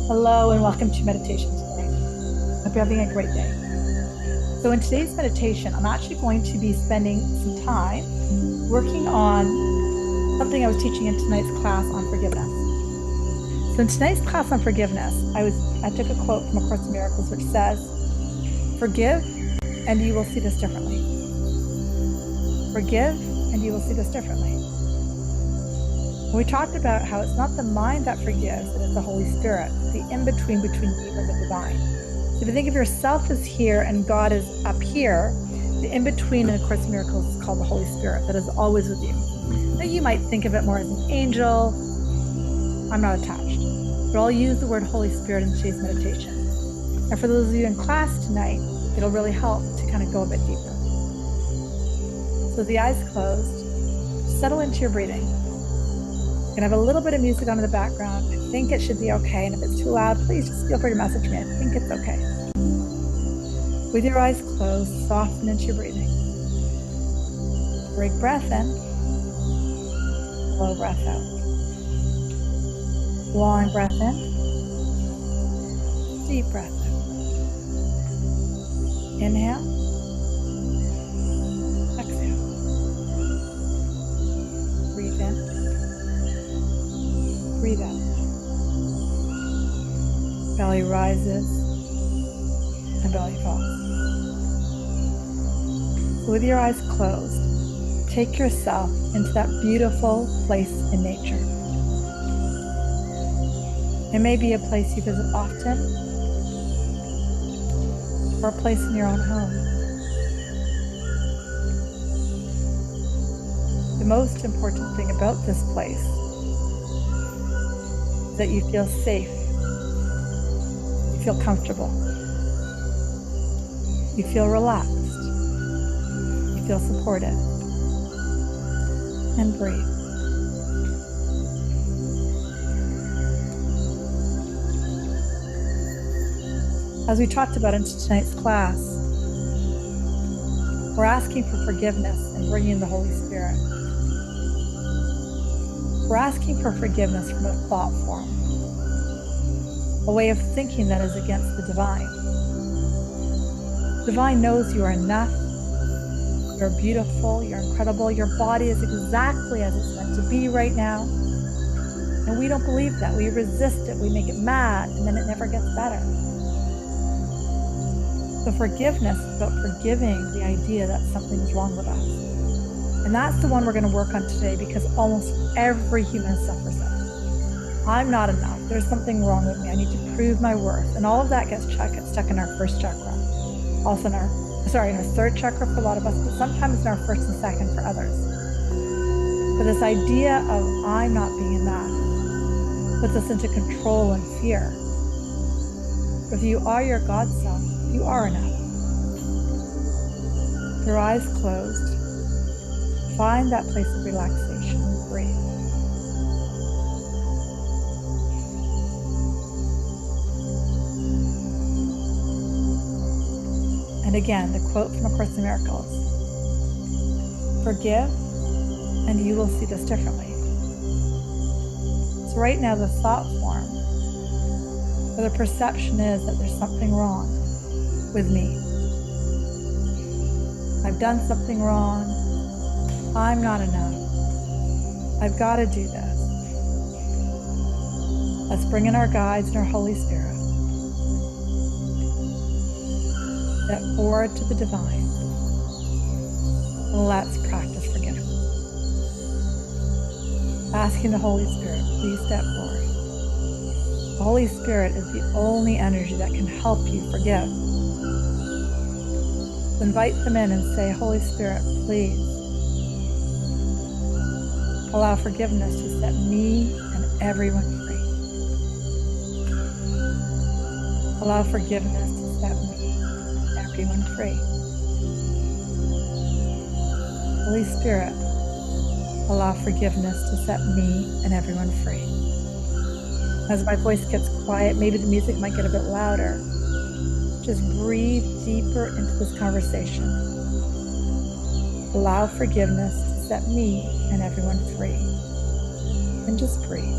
Hello and welcome to meditation today. Hope you're having a great day. So in today's meditation, I'm actually going to be spending some time working on something I was teaching in tonight's class on forgiveness. So in tonight's class on forgiveness, I took a quote from A Course in Miracles, which says, "Forgive and you will see this differently. Forgive and you will see this differently." We talked about how it's not the mind that forgives, it is the Holy Spirit, the in-between between you and the divine. So if you think of yourself as here and God is up here, the in-between in A Course in Miracles is called the Holy Spirit, that is always with you. Now you might think of it more as an angel. I'm not attached, but I'll use the word Holy Spirit in today's meditation. And for those of you in class tonight, it'll really help to kind of go a bit deeper. So the eyes closed, settle into your breathing. You're gonna have a little bit of music on in the background. I think it should be okay. And if it's too loud, please just feel free to message me. I think it's okay. With your eyes closed, soften into your breathing. Big breath in, slow breath out. Long breath in, deep breath out. Inhale, exhale. Breathe in. Breathe out. Belly rises and belly falls. So with your eyes closed, take yourself into that beautiful place in nature. It may be a place you visit often, or a place in your own home. The most important thing about this place that you feel safe, you feel comfortable, you feel relaxed, you feel supported, and breathe. As we talked about in tonight's class, we're asking for forgiveness and bringing the Holy Spirit. We're asking for forgiveness from a thought form, a way of thinking that is against the divine. Divine knows you are enough, you're beautiful, you're incredible, your body is exactly as it's meant to be right now. And we don't believe that. We resist it, we make it mad, and then it never gets better. So forgiveness is about forgiving the idea that something is wrong with us. And that's the one we're going to work on today, because almost every human suffers it. I'm not enough. There's something wrong with me. I need to prove my worth. And all of that gets stuck in our first chakra. Also in our third chakra for a lot of us, but sometimes in our first and second for others. But this idea of I'm not being enough puts us into control and fear. If you are your God self, you are enough. With your eyes closed, find that place of relaxation and breathe. And again, the quote from A Course in Miracles, "Forgive and you will see this differently." So right now the thought form, or the perception is that there's something wrong with me. I've done something wrong. I'm not enough. I've got to do this. Let's bring in our guides and our Holy Spirit. Step forward to the divine. And let's practice forgiveness. Asking the Holy Spirit, please step forward. The Holy Spirit is the only energy that can help you forgive. So invite them in and say, "Holy Spirit, please allow forgiveness to set me and everyone free. Allow forgiveness to set me and everyone free. Holy Spirit, allow forgiveness to set me and everyone free." As my voice gets quiet, maybe the music might get a bit louder. Just breathe deeper into this conversation. Allow forgiveness to set me and everyone free. And just breathe.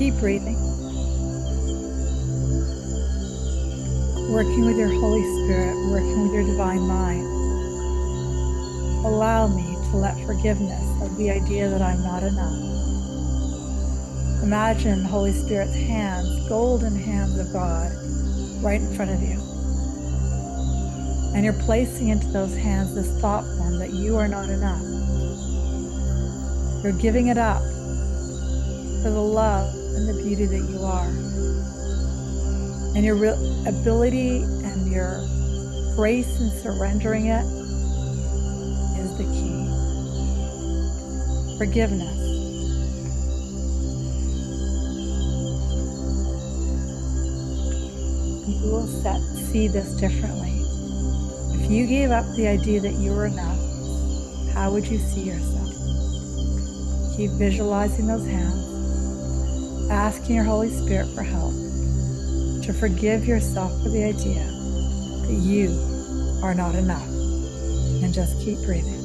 Keep breathing. Working with your Holy Spirit, working with your divine mind. Allow me to let forgiveness of the idea that I'm not enough. Imagine Holy Spirit's hands, golden hands of God, right in front of you. And you're placing into those hands this thought form that you are not enough. You're giving it up for the love and the beauty that you are. And your ability and your grace in surrendering it is the key. Forgiveness. You will see this differently. If you gave up the idea that you were enough, how would you see yourself? Keep visualizing those hands, asking your Holy Spirit for help to forgive yourself for the idea that you are not enough, and just keep breathing.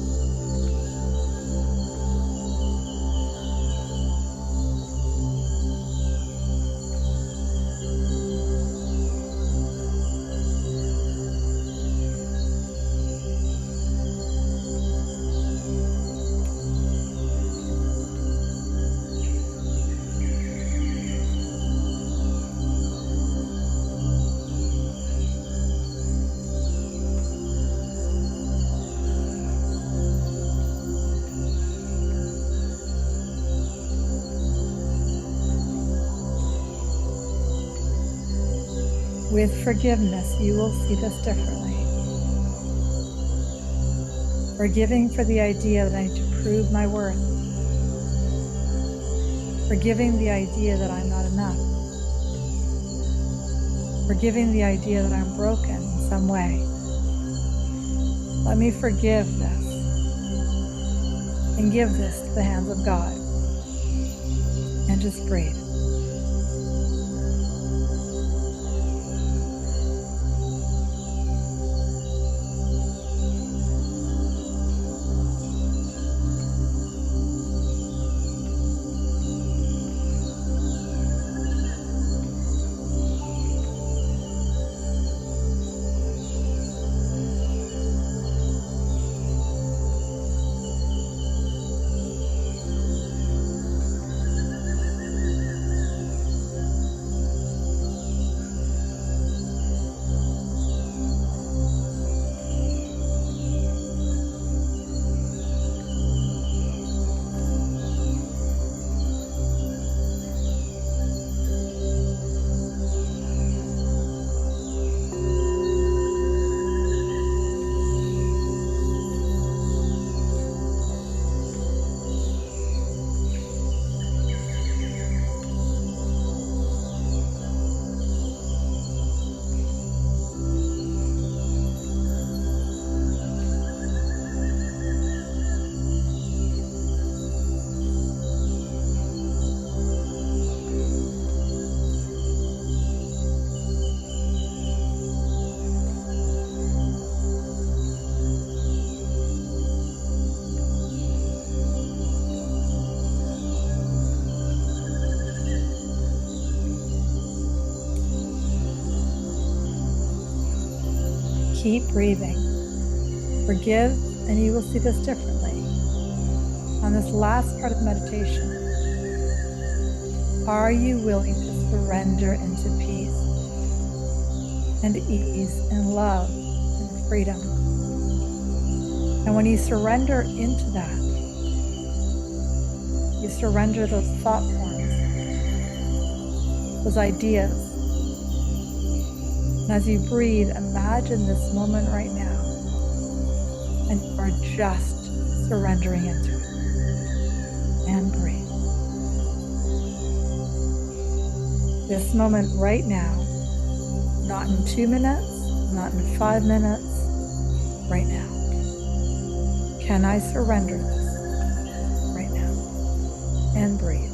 With forgiveness, you will see this differently. Forgiving for the idea that I need to prove my worth. Forgiving the idea that I'm not enough. Forgiving the idea that I'm broken in some way. Let me forgive this and give this to the hands of God. And just breathe. Keep breathing. Forgive, and you will see this differently. On this last part of meditation, are you willing to surrender into peace and ease and love and freedom? And when you surrender into that, you surrender those thought forms, those ideas. And as you breathe, imagine this moment right now, and you are just surrendering into it. And breathe. This moment right now, not in 2 minutes, not in 5 minutes, right now. Can I surrender this right now? And breathe.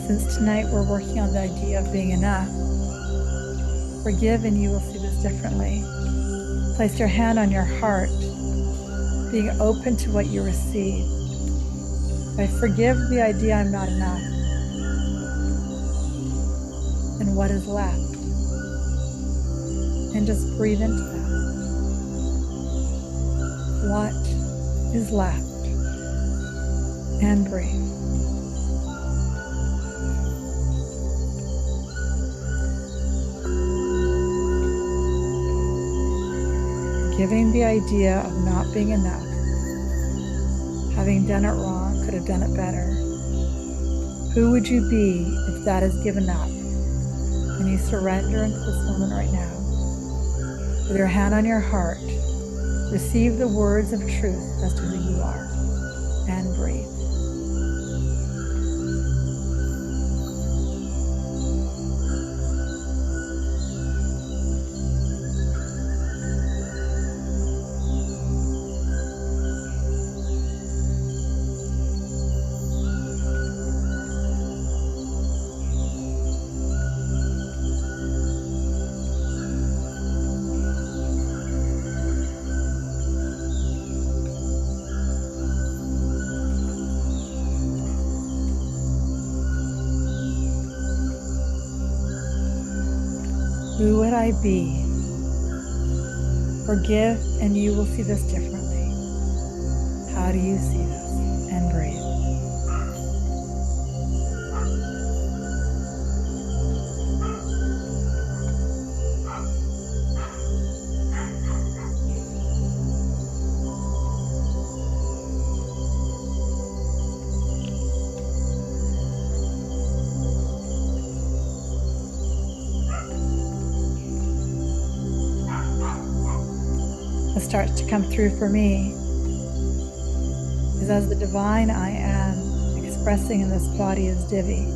Since tonight we're working on the idea of being enough, forgive and you will see this differently. Place your hand on your heart, being open to what you receive. I forgive the idea I'm not enough. And what is left? And just breathe into that. What is left? And breathe. Giving the idea of not being enough, having done it wrong, could have done it better. Who would you be if that is given up? And you surrender into this moment right now. With your hand on your heart, receive the words of truth as to who you are, and breathe. Who would I be? Forgive and you will see this differently. How do you see this? And breathe. What starts to come through for me is as the divine I am expressing in this body as Divi.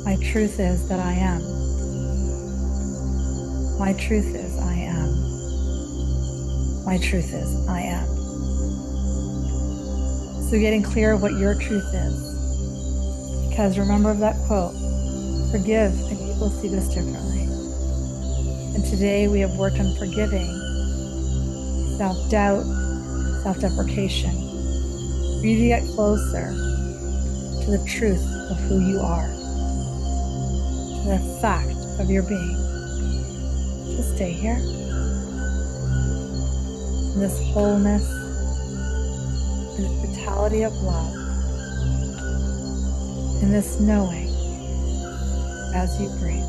My truth is that I am. My truth is I am. My truth is I am. So getting clear of what your truth is. Because remember that quote, forgive and you will see this differently. And today we have worked on forgiving self-doubt, self-deprecation, for you to get closer to the truth of who you are, to the fact of your being. Just stay here. In this wholeness, in this vitality of love, in this knowing as you breathe.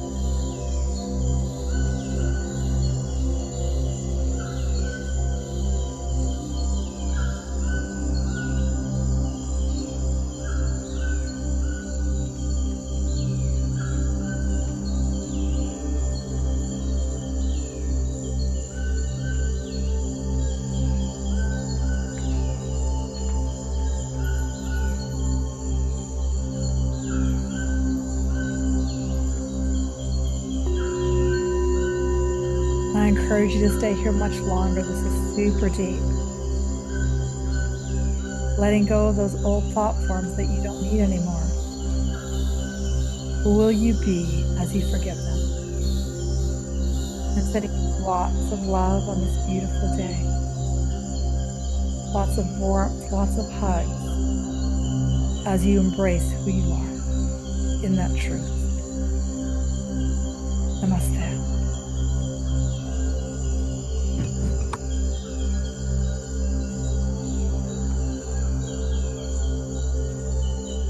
I encourage you to stay here much longer. This is super deep. Letting go of those old thought forms that you don't need anymore. Who will you be as you forgive them? And sending lots of love on this beautiful day. Lots of warmth, lots of hugs as you embrace who you are in that truth. Namaste.